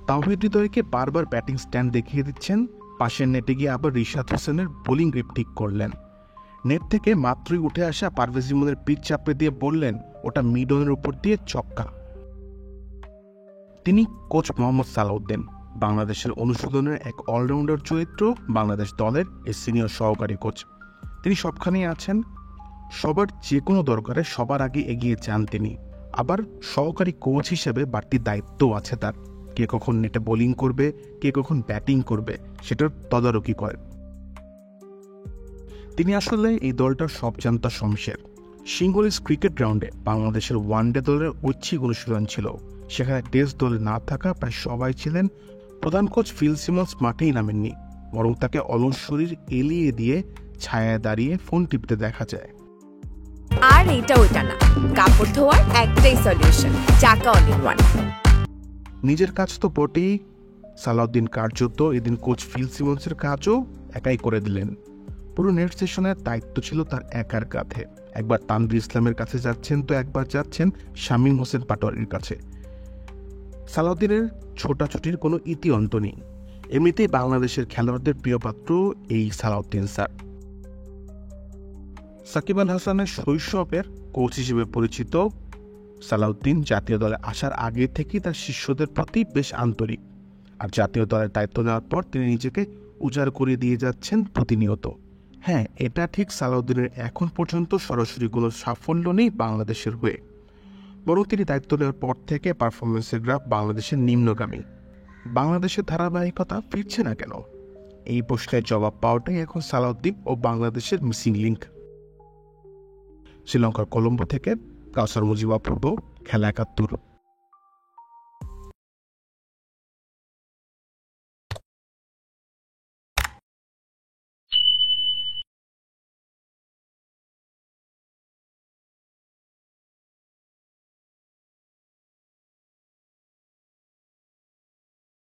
তাওহিদ হৃদয়কে বারবার ব্যাটিং স্ট্যান্ড দেখিয়ে দিচ্ছেন, পাশের নেটে গিয়ে আবার রিশাদ হোসেনের বোলিং গ্রিপ ঠিক করলেন। নেট থেকে মাত্রই উঠে আসা পারভেজ ইমনের পিচ চাপড়ে দিয়ে বললেন ওটা মিড অনের উপর দিয়ে ছক্কা। তিনি কোচ মোহাম্মদ সালাউদ্দিন, বাংলাদেশের অনুশীলনের এক অলরাউন্ডার চরিত্র, বাংলাদেশ দলের এই সিনিয়র সহকারী কোচ। তিনি সবখানেই আছেন, সবার যে কোনো দরকারে সবার আগে এগিয়ে যান তিনি। আবার সহকারী কোচ হিসেবে বাড়তি দায়িত্বও আছে তার। কে কখন নেটে বোলিং করবে, কে কখন ব্যাটিং করবে সেটার তদারকি করেন তিনি। আসলে এই দলটার সব জান্তা শমশের। সিঙ্গলিস ক্রিকেট গ্রাউন্ডে বাংলাদেশের ওয়ানডে দলের ঐচ্ছিক অনুশীলন ছিল, সেখানে টেস্ট দলে না থাকা প্রায় সবাই ছিলেন। প্রধান কোচ ফিল সিমন্স মাঠেই নামেননি, বরং তাকে অলস শরীর এলিয়ে দিয়ে ছায়ায় দাঁড়িয়ে ফোন টিপতে দেখা যায়। আর এটা ওটা না, কাপড় ধোয়ার একটাই সলিউশন, চাকা অল ইন ওয়ান। নিজের কাজ তো বটেই, সালাউদ্দিন কার্যত এদিন কোচ ফিল সিমন্সের কাজও একাই করে দিলেন। পুরো নেট সেশনের দায়িত্ব ছিল তার একার কাঁধে। একবার তানভীর ইসলামের কাছে যাচ্ছেন, তো একবার যাচ্ছেন শামীম হোসেন পাটোয়ারির কাছে। সালাউদ্দিনের ছোটাছুটির কোনো ইতি অন্ত নেই। এমনিতেই বাংলাদেশের খেলোয়াড়দের প্রিয়পাত্র এই সালাউদ্দিন স্যার। সাকিব আল হাসানের শৈশবের কোচ হিসেবে পরিচিত সালাউদ্দিন জাতীয় দলে আসার আগে থেকেই তার শিষ্যদের প্রতি বেশ আন্তরিক। আর জাতীয় দলের দায়িত্ব নেওয়ার পর তিনি নিজেকে উজাড় করে দিয়ে যাচ্ছেন প্রতিনিয়ত। হ্যাঁ, এটা ঠিক, সালাউদ্দিনের এখন পর্যন্ত সরাসরি কোনো সাফল্য নেই বাংলাদেশের হয়ে, বরং তিনি দায়িত্ব নেওয়ার পর থেকে পারফরমেন্সের গ্রাফ বাংলাদেশের নিম্নগামী। বাংলাদেশের ধারাবাহিকতা ফিরছে না কেন? এই প্রশ্নের জবাব পাওয়াটাই এখন সালাউদ্দিন ও বাংলাদেশের মিসিং লিঙ্ক। শ্রীলঙ্কার কলম্বো থেকে কাউসার মুজিব, খেলা ৭১।